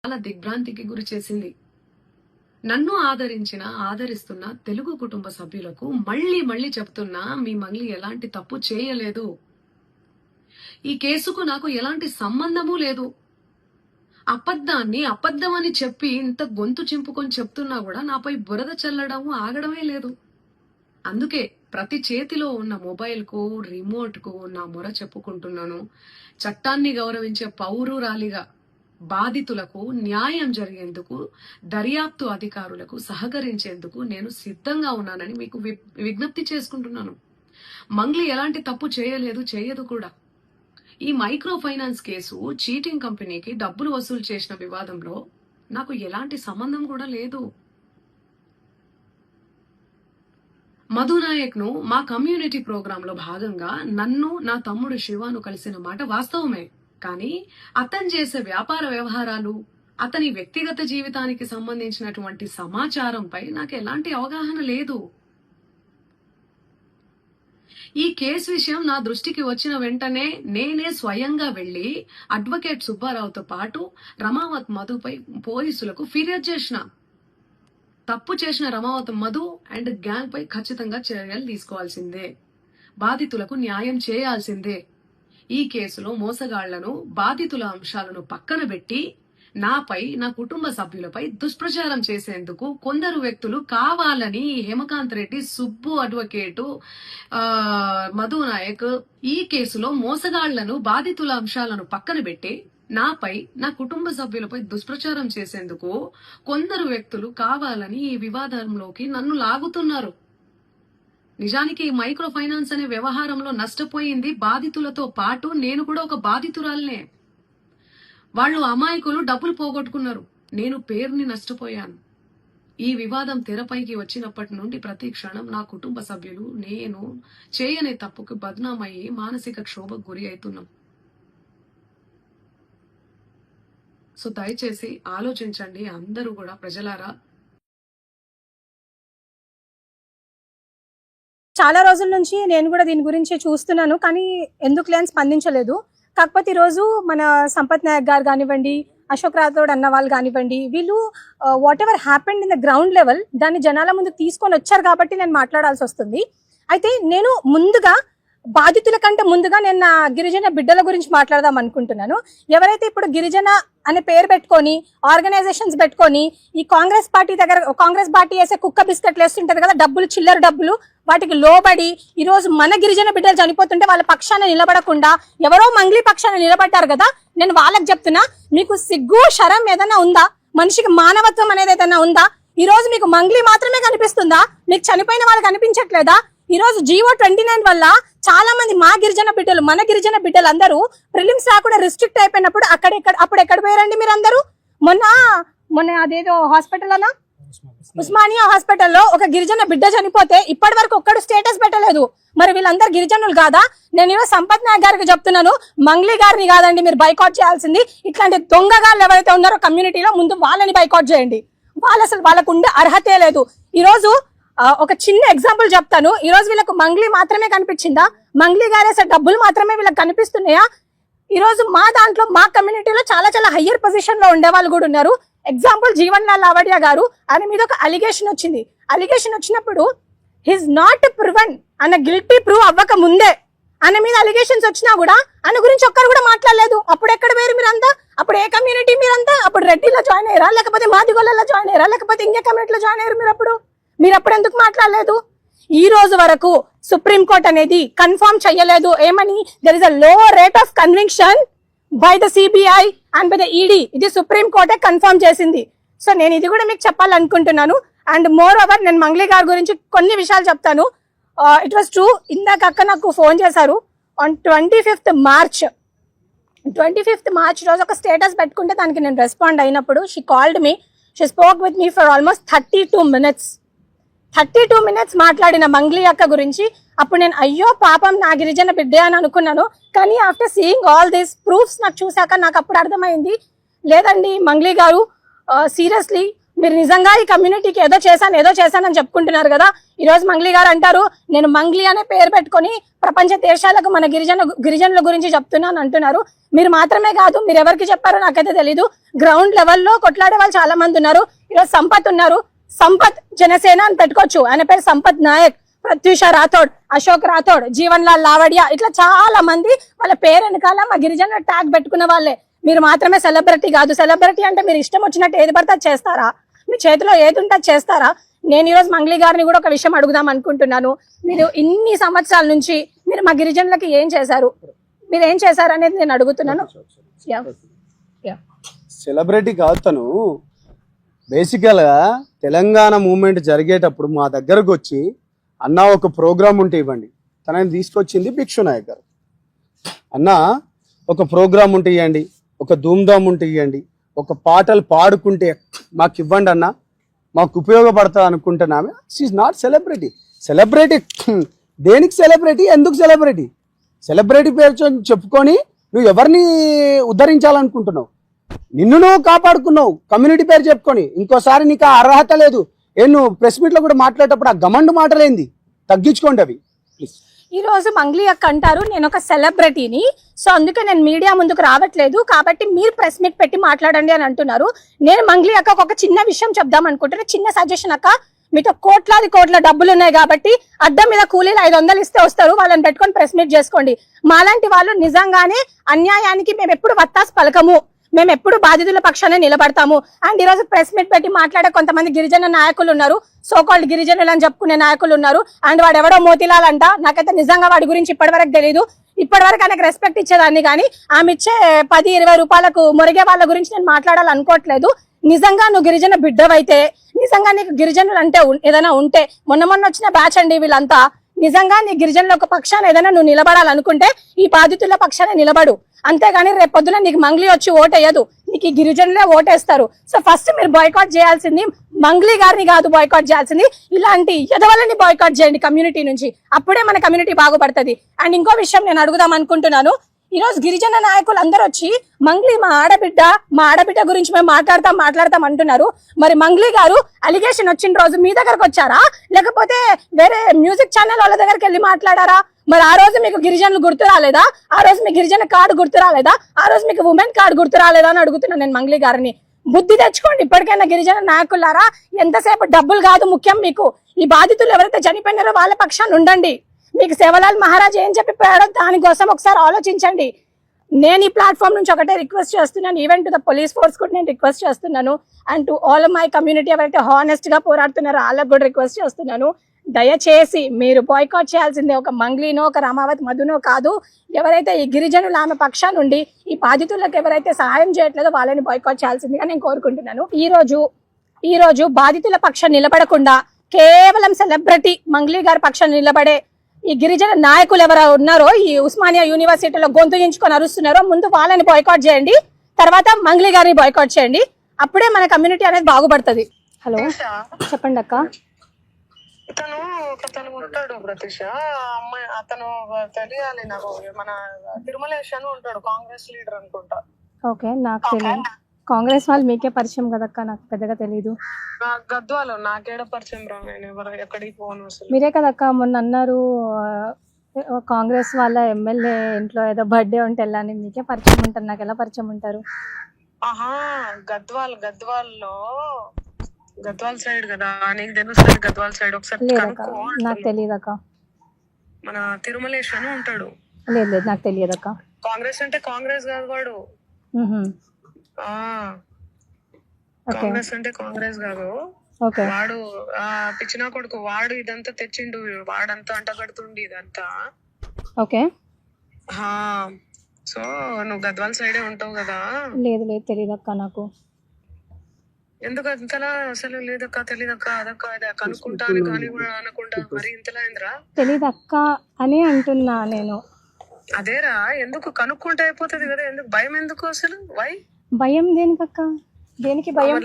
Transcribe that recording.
చాలా దిగ్భ్రాంతికి గురి చేసింది. నన్ను ఆదరిస్తున్న తెలుగు కుటుంబ సభ్యులకు మళ్ళీ చెప్తున్నా, మీ మంగ్లీ ఎలాంటి తప్పు చేయలేదు. ఈ కేసుకు నాకు ఎలాంటి సంబంధము లేదు. అబద్ధాన్ని అబద్ధమని చెప్పి ఇంత గొంతు చింపుకొని చెప్తున్నా కూడా నాపై బురద చల్లడము ఆగడమే లేదు. అందుకే ప్రతి చేతిలో ఉన్న మొబైల్ కు రిమోట్ కు నా మొర చెప్పుకుంటున్నాను. చట్టాన్ని గౌరవించే పౌరురాలిగా బాధితులకు న్యాయం జరిగేందుకు దర్యాప్తు అధికారులకు సహకరించేందుకు నేను సిద్ధంగా ఉన్నానని మీకు విజ్ఞప్తి చేసుకుంటున్నాను. మంగ్లీ ఎలాంటి తప్పు చేయలేదు, చేయదు కూడా. ఈ మైక్రో ఫైనాన్స్ కేసు చీటింగ్ కంపెనీకి డబ్బులు వసూలు చేసిన వివాదంలో నాకు ఎలాంటి సంబంధం కూడా లేదు. మధునాయక్ ను మా కమ్యూనిటీ ప్రోగ్రామ్ లో భాగంగా నన్ను నా తమ్ముడు శివాను కలిసిన మాట వాస్తవమే. కానీ అతను చేసే వ్యాపార వ్యవహారాలు, అతని వ్యక్తిగత జీవితానికి సంబంధించినటువంటి సమాచారంపై నాకు ఎలాంటి అవగాహన లేదు. ఈ కేసు విషయం నా దృష్టికి వచ్చిన వెంటనే నేనే స్వయంగా వెళ్లి అడ్వకేట్ సుబ్బారావుతో పాటు రమావత్ మధుపై పోలీసులకు ఫిర్యాదు చేసిన. తప్పు చేసిన రమావత్ మధు అండ్ గ్యాంగ్ పై ఖచ్చితంగా చర్యలు తీసుకోవాల్సిందే. బాధితులకు న్యాయం చేయాల్సిందే. ఈ కేసులో మోసగాళ్లను, బాధితుల అంశాలను పక్కన పెట్టి నాపై, నా కుటుంబ సభ్యులపై దుష్ప్రచారం చేసేందుకు కొందరు వ్యక్తులు కావాలని హేమకాంత్ రెడ్డి, సుబ్బు అడ్వకేటు, మధునాయక్ ఈ కేసులో మోసగాళ్లను, బాధితుల అంశాలను పక్కన పెట్టి నాపై, నా కుటుంబ సభ్యులపై దుష్ప్రచారం చేసేందుకు కొందరు వ్యక్తులు కావాలని ఈ వివాదంలోకి నన్ను లాగుతున్నారు. నిజానికి ఈ మైక్రో ఫైనాన్స్ అనే వ్యవహారంలో నష్టపోయింది బాధితులతో పాటు నేను కూడా ఒక బాధితురాలనే. వాళ్ళు అమాయకులు డబ్బులు పోగొట్టుకున్నారు, నేను పేరుని నష్టపోయాను. ఈ వివాదం తెరపైకి వచ్చినప్పటి నుండి ప్రతి క్షణం నా కుటుంబ సభ్యులు, నేను చేయని తప్పుకు బద్నామయ్యి మానసిక క్షోభకు గురి అవుతున్నాం. సో దయచేసి ఆలోచించండి అందరూ కూడా, ప్రజలారా. చాలా రోజుల నుంచి నేను కూడా దీని గురించి చూస్తున్నాను, కానీ ఎందుకు లేని స్పందించలేదు. కాకపోతే ఈరోజు మన సంపత్ నాయక్ గారు కానివ్వండి, అశోక్ రాథోడ్ అన్న వాళ్ళు కానివ్వండి, వీళ్ళు what ever happened in the ground level దాన్ని జనాల ముందు తీసుకొని వచ్చారు కాబట్టి నేను మాట్లాడాల్సి వస్తుంది. అయితే నేను ముందుగా బాధితుల కంటే ముందుగా నేను నా గిరిజన బిడ్డల గురించి మాట్లాడదాం అనుకుంటున్నాను. ఎవరైతే ఇప్పుడు గిరిజన అనే పేరు పెట్టుకొని ఆర్గనైజేషన్స్ పెట్టుకొని ఈ కాంగ్రెస్ పార్టీ వేసే కుక్క బిస్కెట్లు వేస్తుంటది కదా, డబ్బులు, చిల్లర డబ్బులు, వాటికి లోబడి ఈరోజు మన గిరిజన బిడ్డలు చనిపోతుంటే వాళ్ళ పక్షాన నిలబడకుండా ఎవరో మంగ్లీ పక్షాన నిలబడ్డారు కదా. నేను వాళ్ళకి చెప్తున్నా, మీకు సిగ్గు శరం ఏదైనా ఉందా? మనిషికి మానవత్వం అనేది ఏదైనా ఉందా? ఈ రోజు మీకు మంగ్లీ మాత్రమే కనిపిస్తుందా? మీకు చనిపోయిన వాళ్ళు కనిపించట్లేదా? ఈ రోజు జీవో 29 వల్ల చాలా మంది మా గిరిజన బిడ్డలు, మన గిరిజన బిడ్డలు అందరూ ప్రిలిమ్స్ రాకుండా రిస్ట్రిక్ట్ అయిపోయినప్పుడు అప్పుడు ఎక్కడ పోయారండి మీరు అందరూ? మొన్న అదేదో హాస్పిటల్ అలా ఉస్మానియా హాస్పిటల్లో ఒక గిరిజన బిడ్డ చనిపోతే ఇప్పటి వరకు ఒక్కడు స్టేటస్ పెట్టలేదు. మరి వీళ్ళందరూ గిరిజనులు కాదా? నేను ఈరోజు సంపత్ నాయక్ గారికి చెప్తున్నాను, మంగ్లీ గారిని కాదండి మీరు బైకాట్ చేయాల్సింది. ఇట్లాంటి దొంగగాళ్ళు ఎవరైతే ఉన్నారో కమ్యూనిటీలో ముందు వాళ్ళని బైకాట్ చేయండి. వాళ్ళకు ఉండే అర్హతే లేదు. ఈ రోజు ఒక చిన్న ఎగ్జాంపుల్ చెప్తాను. ఈ రోజు వీళ్ళకు మంగ్లీ మాత్రమే కనిపించిందా? మంగ్లీ గారేసే డబ్బులు మాత్రమే వీళ్ళకి కనిపిస్తున్నాయా? ఈ రోజు మా దాంట్లో, మా కమ్యూనిటీలో చాలా హయ్యర్ పొజిషన్ లో ఉండే వాళ్ళు కూడా ఉన్నారు. ఎగ్జాంపుల్ జీవన్ లాల్ లావడియా గారు, ఆయన మీద ఒక అలిగేషన్ వచ్చింది. అలిగేషన్ వచ్చినప్పుడు హిస్ నాట్ ప్రూవెన్ అన్న గిల్టీ ప్రూవ్ అవ్వక ముందే ఆయన మీద అలిగేషన్స్ వచ్చినా కూడా ఆయన గురించి ఒక్కరు కూడా మాట్లాడలేదు. అప్పుడు ఎక్కడ వేరు మీరంతా? అప్పుడు ఏ కమ్యూనిటీ మీరంతా? అప్పుడు రెడ్డిలో జాయిన్ అయ్యారా, లేకపోతే మాదిగోళ్ళలో జాయిన్ అయ్యారా, లేకపోతే ఇంకే కమ్యూనిటీలో జాయిన్ అయ్యారు మీరు అప్పుడు ఎందుకు మాట్లాడలేదు? ఈ రోజు వరకు సుప్రీంకోర్టు అనేది కన్ఫర్మ్ చెయ్యలేదు ఏమని, దెర్ ఇస్ అ లో rate of conviction by the CBI and by the ED. ఇది సుప్రీంకోర్టే కన్ఫర్మ్ చేసింది. సో నేను ఇది కూడా మీకు చెప్పాలనుకుంటున్నాను. అండ్ మోర్ ఓవర్ నేను మంగ్లీ గారి గురించి కొన్ని విషయాలు చెప్తాను. ఇట్ వాస్ ట్రూ, ఇందాక అక్క నాకు ఫోన్ చేశారు ఆన్ 25th మార్చ్ రోజు ఒక స్టేటస్ పెట్టుకుంటే దానికి నేను రెస్పాండ్ అయినప్పుడు she called me, she spoke with me for almost 32 minutes మాట్లాడిన మంగ్లీ అక్క గురించి. అప్పుడు నేను అయ్యో పాపం నా గిరిజన బిడ్డే అని అనుకున్నాను. కానీ after seeing all these proofs నాకు చూసాక నాకు అప్పుడు అర్థమైంది, లేదండి మంగ్లీ గారు, సీరియస్లీ మీరు నిజంగా ఈ కమ్యూనిటీకి ఏదో చేశానని చెప్పుకుంటున్నారు కదా. ఈ రోజు మంగ్లీ గారు అంటారు నేను మంగ్లీ అనే పేరు పెట్టుకొని ప్రపంచ దేశాలకు మన గిరిజనుల గురించి చెప్తున్నాను అంటున్నారు. మీరు మాత్రమే కాదు, మీరు ఎవరికి చెప్పారో నాకైతే తెలీదు. గ్రౌండ్ లెవెల్లో కొట్లాడే వాళ్ళు చాలా మంది ఉన్నారు. ఈరోజు సంపత్ ఉన్నారు, సంపత్ జనసేన అని పెట్టుకోవచ్చు, ఆయన పేరు సంపత్ నాయక్, ప్రత్యూష రాథోడ్, అశోక్ రాథోడ్, జీవన్ లాల్ లావడియా, ఇట్లా చాలా మంది వాళ్ళ పేరు వెనకాల మా గిరిజనుల ట్యాగ్ పెట్టుకున్న వాళ్ళే. మీరు మాత్రమే సెలబ్రిటీ కాదు. సెలబ్రిటీ అంటే మీరు ఇష్టం వచ్చినట్టు ఏది పడితే అది చేస్తారా? మీ చేతిలో ఏది ఉంటే అది చేస్తారా? నేను ఈరోజు మంగ్లీ గారిని కూడా ఒక విషయం అడుగుదాం అనుకుంటున్నాను. మీరు ఇన్ని సంవత్సరాల నుంచి మీరు మా గిరిజనులకి ఏం చేశారు, మీరు ఏం చేశారు అనేది నేను అడుగుతున్నాను. సెలబ్రిటీ కాదు తను. బేసికల్గా తెలంగాణ మూమెంట్ జరిగేటప్పుడు మా దగ్గరకు వచ్చి అన్న ఒక ప్రోగ్రామ్ ఉంటే ఇవ్వండి, తనని తీసుకొచ్చింది భిక్షు నాయక్ గారు. అన్న ఒక ప్రోగ్రామ్ ఉంటే ఇవ్వండి, ఒక ధూమ్ధామ్ ఉంటే ఇవ్వండి, ఒక పాటలు పాడుకుంటే మాకు ఇవ్వండి అన్న, మాకు ఉపయోగపడతా అనుకుంటున్నామే. She not celebrity. సెలబ్రిటీ దేనికి సెలబ్రిటీ, ఎందుకు సెలబ్రిటీ? సెలబ్రిటీ పేరు చెప్పుకొని నువ్వు ఎవరిని ఉద్ధరించాలనుకుంటున్నావు? నిన్ను నువ్వు కాపాడుకున్నావు కమ్యూనిటీ పేరు చెప్పుకొని. ఇంకోసారి నీకు ఆ అర్హత లేదు. నువ్వు ప్రెస్ మీట్లో కూడా మాట్లాడేటప్పుడు ఆ గమండు మాటలేంది, తగ్గించుకోండి అవి ప్లీజ్. ఈ రోజు మంగ్లీ అక్క అంటారు నేను ఒక సెలబ్రిటీని, సో అందుకే నేను మీడియా ముందుకు రావట్లేదు, కాబట్టి మీరు ప్రెస్ మీట్ పెట్టి మాట్లాడండి అని అంటున్నారు. నేను మంగ్లీ అక్క ఒక చిన్న విషయం చెప్దాం అనుకుంటున్నా, చిన్న సజెషన్ అక్క. మీతో కోట్ల డబ్బులు ఉన్నాయి కాబట్టి అద్దం మీద కూలీలు 500 ఇస్తే వస్తారు, వాళ్ళని పెట్టుకొని ప్రెస్ మీట్ చేసుకోండి. మాలాంటి వాళ్ళు నిజంగానే అన్యాయానికి మేము ఎప్పుడు వత్తాసు పలకము, మేము ఎప్పుడు బాధితుల పక్షాన నిలబడతాము. అండ్ ఈ రోజు ప్రెస్ మీట్ పెట్టి మాట్లాడే కొంతమంది గిరిజన నాయకులు ఉన్నారు, సోకాల్డ్ గిరిజనులు అని చెప్పుకునే నాయకులు ఉన్నారు. అండ్ వాడు ఎవడో మోతిలాల్ అంట, నాకైతే నిజంగా వాడి గురించి ఇప్పటివరకు తెలియదు. ఇప్పటివరకు ఆయనకు రెస్పెక్ట్ ఇచ్చేదాన్ని, కానీ ఆమె ఇచ్చే 10-20 రూపాయలకు మొరిగే వాళ్ళ గురించి నేను మాట్లాడాలనుకోవట్లేదు. నిజంగా నువ్వు గిరిజన బిడ్డవైతే, నిజంగా నీకు గిరిజనులు అంటే ఏదైనా ఉంటే, మొన్న వచ్చిన బ్యాచ్ అండి వీళ్ళంతా, నిజంగా నీ గిరిజనుల ఒక పక్షాన ఏదైనా నువ్వు నిలబడాలనుకుంటే ఈ బాధితుల పక్షాన నిలబడు. అంతేగాని రేపు పొద్దున నీకు మంగ్లీ వచ్చి ఓటేయదు, నీకు ఈ గిరిజనులే ఓటేస్తారు. సో ఫస్ట్ మీరు బాయ్కాట్ చేయాల్సింది మంగ్లీ గారిని కాదు, బాయ్కాట్ చేయాల్సింది ఇలాంటి ఎదవలని బాయ్కాట్ చేయండి కమ్యూనిటీ నుంచి. అప్పుడే మన కమ్యూనిటీ బాగుపడుతుంది. అండ్ ఇంకో విషయం నేను అడుగుదాం అనుకుంటున్నాను. ఈ రోజు గిరిజన నాయకులు అందరూ వచ్చి మంగ్లీ మా ఆడబిడ్డ గురించి మేము మాట్లాడతాం అంటున్నారు. మరి మంగ్లీ గారు అలిగేషన్ వచ్చిన రోజు మీ దగ్గరకు వచ్చారా, లేకపోతే వేరే మ్యూజిక్ ఛానల్ వాళ్ళ దగ్గరికి వెళ్ళి మాట్లాడారా? మరి ఆ రోజు మీకు గిరిజనులు గుర్తు రాలేదా? ఆ రోజు మీ గిరిజన కార్డు గుర్తు రాలేదా? ఆ రోజు మీకు ఉమెన్ కార్డు గుర్తు రాలేదా అని అడుగుతున్నాను నేను మంగ్లీ గారిని. బుద్ధి తెచ్చుకోండి ఇప్పటికైనా గిరిజన నాయకులారా. ఎంతసేపు డబ్బులు కాదు ముఖ్యం మీకు. ఈ బాధితులు ఎవరైతే చనిపోయినారో వాళ్ళ పక్షాన్ని ఉండండి. మీకు సేవలాల్ మహారాజ్ ఏం చెప్పిపోయాడో దానికోసం ఒకసారి ఆలోచించండి. నేను ఈ ప్లాట్ఫామ్ నుంచి ఒకటే రిక్వెస్ట్ చేస్తున్నాను, even to the police force కూడా నేను రిక్వెస్ట్ చేస్తున్నాను. And to all my community ఎవరైతే హానెస్ట్ గా పోరాడుతున్నారో వాళ్ళకు కూడా రిక్వెస్ట్ చేస్తున్నాను, దయచేసి మీరు బాయ్కాట్ చేయాల్సిందే ఒక మంగ్లీనో ఒక రామావత్ మధునో కాదు. ఎవరైతే ఈ గిరిజనులు ఆమె పక్షా నుండి ఈ బాధితులకు ఎవరైతే సహాయం చేయట్లేదో వాళ్ళని బాయ్కాట్ చేయాల్సిందిగా నేను కోరుకుంటున్నాను. ఈ రోజు బాధితుల పక్షం నిలబడకుండా కేవలం సెలబ్రిటీ మంగ్లీ గారి పక్షాన్ని నిలబడే ఈ గిరిజన నాయకులు ఎవరు ఉన్నారో, ఈ ఉస్మానియా యూనివర్సిటీలో గొంతుగించుకొని అరుస్తున్నారో, ముందు వాళ్ళని బాయ్కాట్ చేయండి, తర్వాత మంగ్లీ గారిని బాయ్కాట్ చేయండి. అప్పుడే మన కమ్యూనిటీ అనేది బాగుపడుతుంది. హలో చెప్పండి అక్క. అతను ఉంటాడు ప్రతీష, అమ్మాయి అతను తెలియాలి నాకు. మన తిరుమలేష్ అని ఉంటాడు, కాంగ్రెస్ లీడర్ అనుకుంటా. ఓకే, నాకు తెలియదు. కాంగ్రెస్ వాళ్ళు మీకే పరిచయం కదక్క, నాకు పెద్దగా తెలీదు. గద్వాలు నాకేడ పరిచయం రా, నేను ఎవరు ఎక్కడికి పోను అసలు. మీరే కదక్క మొన్న అన్నారు కాంగ్రెస్ వాళ్ళ ఎమ్మెల్యే ఇంట్లో ఏదో బర్త్డే ఉంటే వెళ్ళాని, మీకే పరిచయం ఉంటారు, నాకు ఎలా పరిచయం ఉంటారు? ఆహా, గద్వాల్లో గద్వాల్ సైడ్ కదా, నీకు తెలుస్తుంది గద్వాల్ సైడ్. ఒకసారి నాకు తెలియదు అక్క. మన తిరుమలేష్ అని ఉంటాడు. లేదు నాకు తెలియదు అక్క. కాంగ్రెస్ అంటే కాంగ్రెస్ కాదు వాడు, కాంగ్రెస్ అంటే కాంగ్రెస్ కాదు వాడు. పిచ్చినా కొడుకు వాడు, ఇదంతా తెచ్చిండు వాడంతా, అంటగడుతుండి ఇదంతా. ఓకే, సో నువ్వు గద్వాల్ సైడే ఉంటావు కదా? లేదు తెలియదు అక్క నాకు. ఎందుకు అంతలా అసలు? లేదక్క, తెలీదక్క, అదక్క ఇదే కనుక్కుంటాను కానీ కూడా అనకుండా మరి ఇంతలా అయిందిరా? తెలీదు అక్క అని అంటున్నా నేను. అదేరా, ఎందుకు కనుక్కుంటే అయిపోతుంది కదా, ఎందుకు భయం? ఎందుకు అసలు భయం దేనికక్క? దేనికి భయం?